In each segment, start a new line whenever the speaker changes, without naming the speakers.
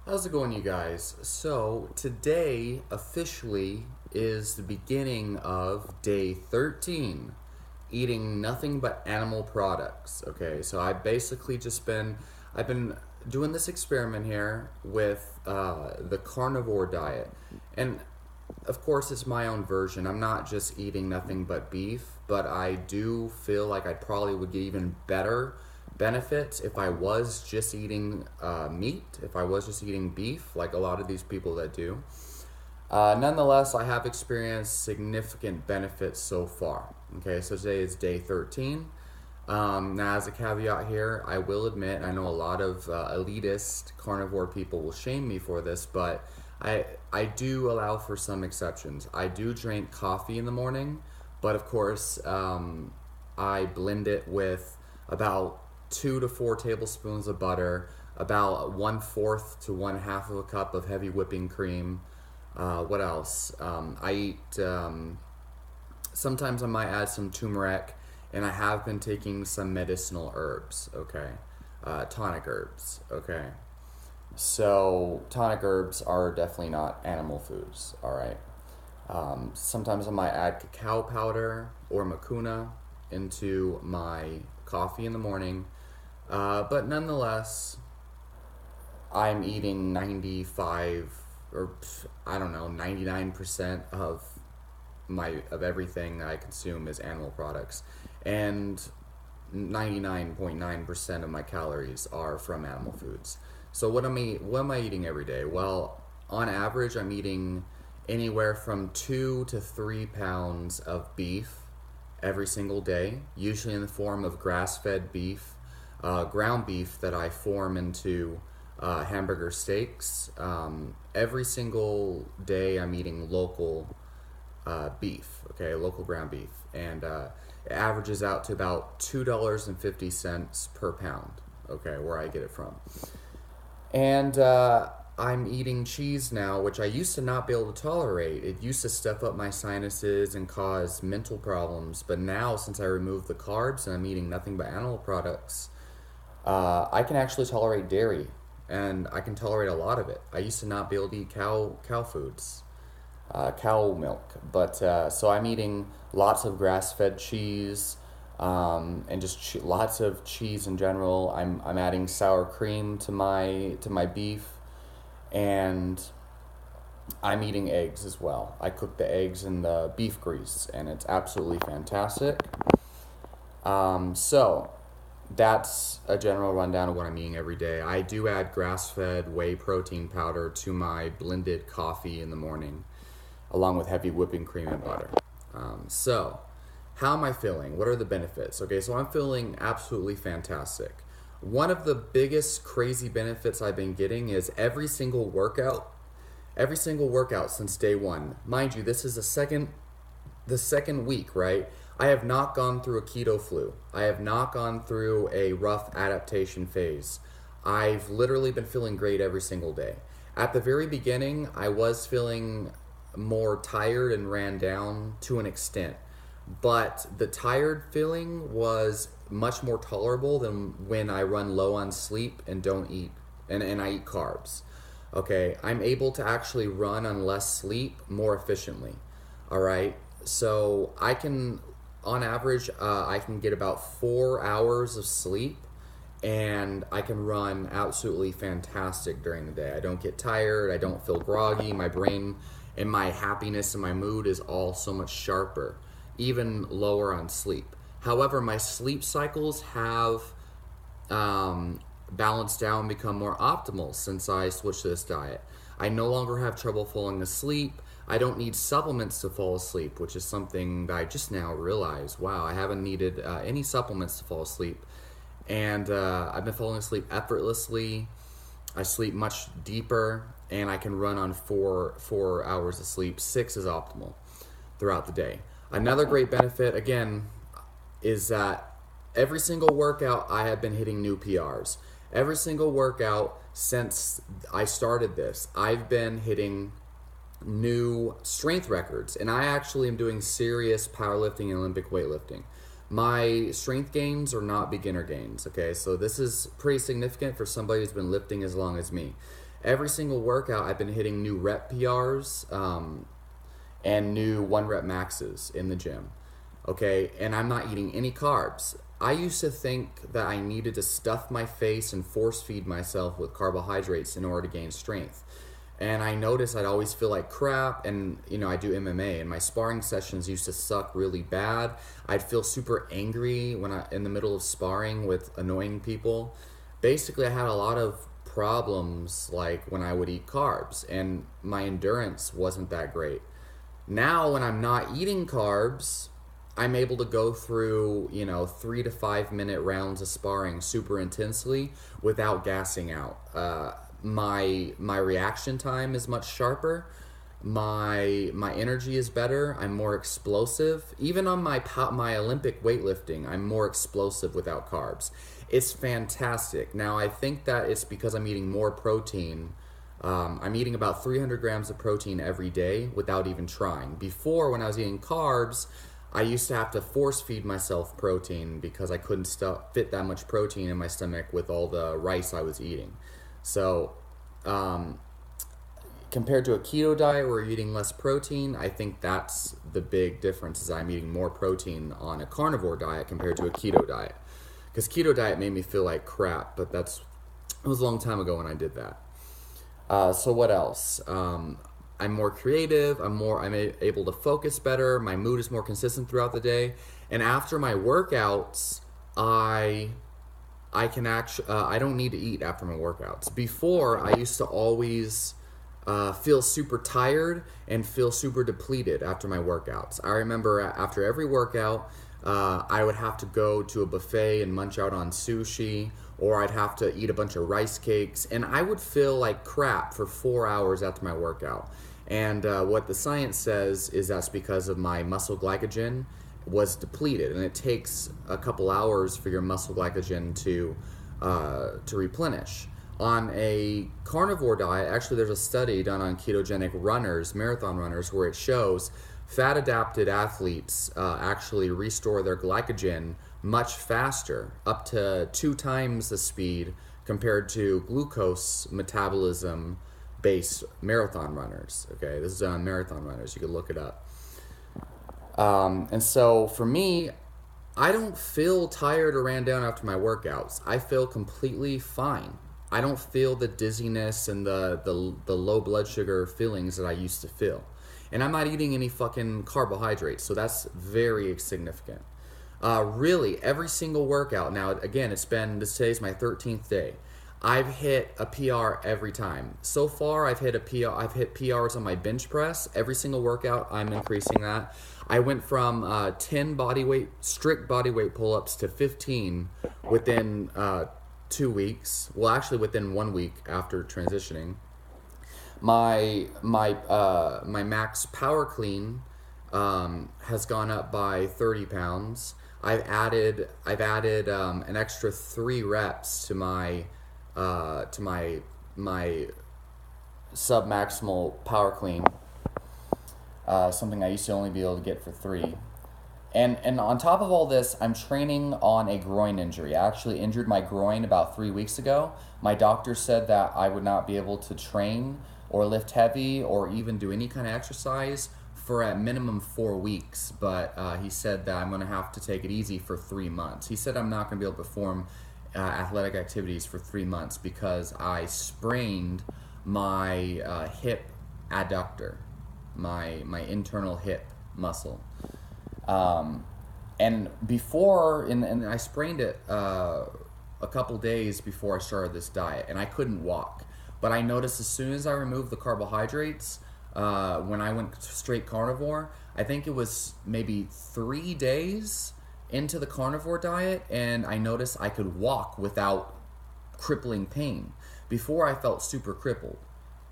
How's it going, you guys? So, today officially is the beginning of day 13, eating nothing but animal products. Okay, so I've been doing this experiment here with the carnivore diet. And of course, it's my own version. I'm not just eating nothing but beef, but I do feel like I probably would get even better benefits if I was just eating meat, if I was just eating beef, like a lot of these people that do. Nonetheless, I have experienced significant benefits so far. Okay, so today is day 13. Now, as a caveat here, I will admit I know a lot of elitist carnivore people will shame me for this, but I do allow for some exceptions. I do drink coffee in the morning, but of course, I blend it with about 2 to 4 tablespoons of butter, about 1/4 to 1/2 of a cup of heavy whipping cream. What else? I eat. Sometimes I might add some turmeric, and I have been taking some medicinal herbs. Okay, tonic herbs. Okay, so tonic herbs are definitely not animal foods. All right. Sometimes I might add cacao powder or macuna into my coffee in the morning. But nonetheless, I'm eating 95 or I don't know, 99% of everything I consume is animal products. And 99.9% of my calories are from animal foods. So what am I eating every day? Well, on average, I'm eating anywhere from 2 to 3 pounds of beef every single day, usually in the form of grass-fed beef, ground beef that I form into hamburger steaks. Every single day, I'm eating local beef, okay, local ground beef, and it averages out to about $2.50 per pound, okay, where I get it from. And I'm eating cheese now, which I used to not be able to tolerate. It used to stuff up my sinuses and cause mental problems, but now since I removed the carbs and I'm eating nothing but animal products, I can actually tolerate dairy, and I can tolerate a lot of it. I used to not be able to eat cow foods, cow milk, but so I'm eating lots of grass-fed cheese, and just lots of cheese in general. I'm adding sour cream to my beef, and I'm eating eggs as well. I cook the eggs in the beef grease, and it's absolutely fantastic. So that's a general rundown of what I'm eating every day. I do add grass-fed whey protein powder to my blended coffee in the morning, along with heavy whipping cream and butter. So, how am I feeling? What are the benefits? Okay, so I'm feeling absolutely fantastic. One of the biggest crazy benefits I've been getting is every single workout since day one. Mind you, this is the second week, right? I have not gone through a keto flu. I have not gone through a rough adaptation phase. I've literally been feeling great every single day. At the very beginning, I was feeling more tired and ran down to an extent. But the tired feeling was much more tolerable than when I run low on sleep and don't eat and I eat carbs. Okay, I'm able to actually run on less sleep more efficiently. All right, so on average, I can get about 4 hours of sleep, and I can run absolutely fantastic during the day. I don't get tired. I don't feel groggy. My brain and my happiness and my mood is all so much sharper, even lower on sleep. However, my sleep cycles have balanced out and become more optimal since I switched to this diet. I no longer have trouble falling asleep. I don't need supplements to fall asleep, which is something that I just now realized. Wow, I haven't needed any supplements to fall asleep. And I've been falling asleep effortlessly. I sleep much deeper, and I can run on four hours of sleep. 6 is optimal throughout the day. Another great benefit, again, is that every single workout I have been hitting new PRs. Every single workout since I started this, I've been hitting new strength records, and I actually am doing serious powerlifting and Olympic weightlifting. My strength gains are not beginner gains, okay? So this is pretty significant for somebody who's been lifting as long as me. every single workout I've been hitting new rep PRs and new 1 rep maxes in the gym. Okay, and I'm not eating any carbs. I used to think that I needed to stuff my face and force feed myself with carbohydrates in order to gain strength. And I noticed I'd always feel like crap, and I do MMA, and my sparring sessions used to suck really bad. I'd feel super angry in the middle of sparring with annoying people. Basically, I had a lot of problems like when I would eat carbs, and my endurance wasn't that great. Now, when I'm not eating carbs, I'm able to go through 3 to 5 minute rounds of sparring super intensely without gassing out. My reaction time is much sharper. My energy is better. I'm more explosive. Even on my Olympic weightlifting, I'm more explosive without carbs. It's fantastic. Now, I think that it's because I'm eating more protein. I'm eating about 300 grams of protein every day without even trying. Before, when I was eating carbs, I used to have to force feed myself protein because I couldn't fit that much protein in my stomach with all the rice I was eating. So, compared to a keto diet where you're eating less protein, I think that's the big difference, is I'm eating more protein on a carnivore diet compared to a keto diet. Because keto diet made me feel like crap, but it was a long time ago when I did that. So what else? I'm more creative. I'm able to focus better. My mood is more consistent throughout the day. And after my workouts, I don't need to eat after my workouts. Before, I used to always feel super tired and feel super depleted after my workouts. I remember after every workout, I would have to go to a buffet and munch out on sushi, or I'd have to eat a bunch of rice cakes, and I would feel like crap for 4 hours after my workout. And what the science says is that's because of my muscle glycogen was depleted, and it takes a couple hours for your muscle glycogen to replenish. On a carnivore diet, actually there's a study done on ketogenic runners, marathon runners, where it shows fat-adapted athletes actually restore their glycogen much faster, up to 2 times the speed compared to glucose metabolism-based marathon runners. Okay, this is on marathon runners. You can look it up. And so for me, I don't feel tired or ran down after my workouts. I feel completely fine. I don't feel the dizziness and the low blood sugar feelings that I used to feel. And I'm not eating any fucking carbohydrates, so that's very significant. Really, every single workout, now again, today's my 13th day. I've hit a PR every time. So far, I've hit PRs on my bench press. Every single workout, I'm increasing that. I went from 10 strict bodyweight pull-ups to 15 within 2 weeks. Well, actually within 1 week after transitioning. My max power clean has gone up by 30 pounds. I've added an extra 3 reps to my sub-maximal power clean, something I used to only be able to get for 3. And on top of all this, I'm training on a groin injury. I actually injured my groin about 3 weeks ago. My doctor said that I would not be able to train or lift heavy or even do any kind of exercise for at minimum 4 weeks, but he said that I'm going to have to take it easy for 3 months. He said I'm not going to be able to perform athletic activities for 3 months because I sprained my hip adductor, my internal hip muscle. And I sprained it a couple days before I started this diet, and I couldn't walk. But I noticed as soon as I removed the carbohydrates, when I went straight carnivore, I think it was maybe 3 days into the carnivore diet, and I noticed I could walk without crippling pain. Before, I felt super crippled.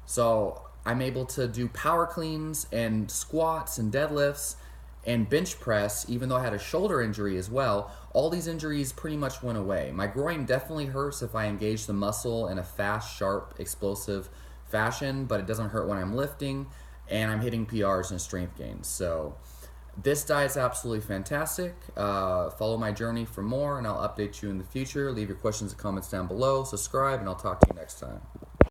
So I'm able to do power cleans and squats and deadlifts and bench press, even though I had a shoulder injury as well. All these injuries pretty much went away. My groin definitely hurts if I engage the muscle in a fast, sharp, explosive fashion, but it doesn't hurt when I'm lifting, and I'm hitting PRs and strength gains. So this diet's absolutely fantastic. Follow my journey for more, and I'll update you in the future. Leave your questions and comments down below. Subscribe, and I'll talk to you next time.